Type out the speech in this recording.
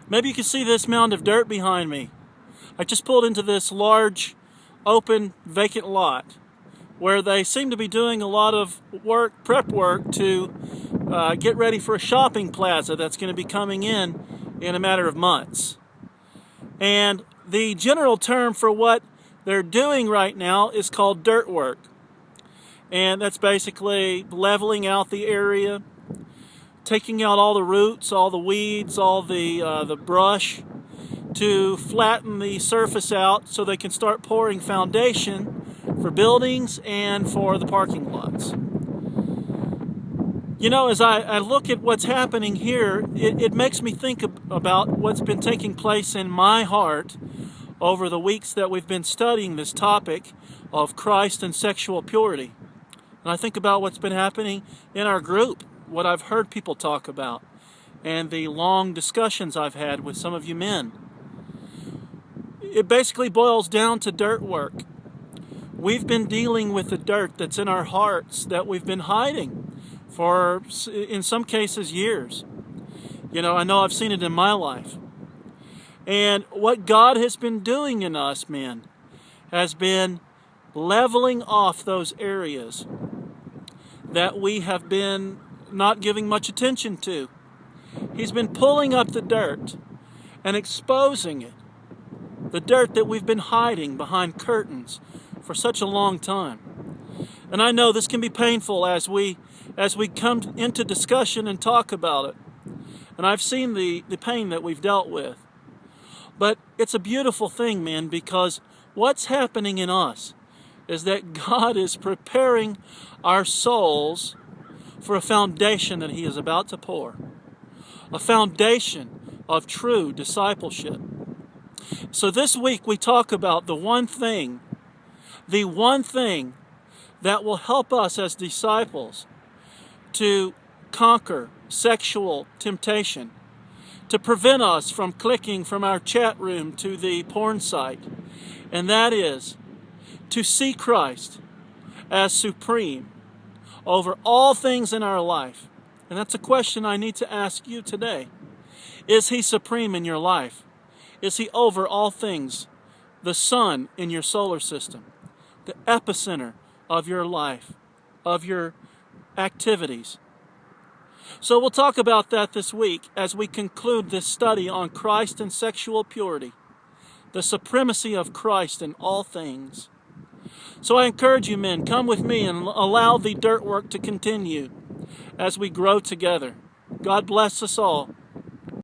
Maybe you can see this mound of dirt behind me. I just pulled into this large, open, vacant lot where they seem to be doing a lot of prep work to get ready for a shopping plaza that's going to be coming in a matter of months. And the general term for what they're doing right now is called dirt work. And that's basically leveling out the area, taking out all the roots, all the weeds, all the brush, to flatten the surface out so they can start pouring foundation for buildings and for the parking lots. You know, as I look at what's happening here, it makes me think about what's been taking place in my heart over the weeks that we've been studying this topic of Christ and sexual purity. And I think about what's been happening in our group, what I've heard people talk about, and the long discussions I've had with some of you men. It basically boils down to dirt work. We've been dealing with the dirt that's in our hearts that we've been hiding for, in some cases, years. You know I've seen it in my life. And what God has been doing in us, men, has been leveling off those areas that we have been not giving much attention to. He's been pulling up the dirt and exposing it. The dirt that we've been hiding behind curtains for such a long time. And I know this can be painful as we come into discussion and talk about it. And I've seen the pain that we've dealt with. But it's a beautiful thing, man, because what's happening in us is that God is preparing our souls for a foundation that He is about to pour. A foundation of true discipleship. So this week we talk about the one thing that will help us as disciples to conquer sexual temptation, to prevent us from clicking from our chat room to the porn site, and that is to see Christ as supreme over all things in our life. And that's a question I need to ask you today. Is He supreme in your life? Is He over all things? The sun in your solar system, the epicenter of your life, of your activities. So we'll talk about that this week as we conclude this study on Christ and sexual purity, the supremacy of Christ in all things. So I encourage you, men, come with me and allow the dirt work to continue as we grow together. God bless us all.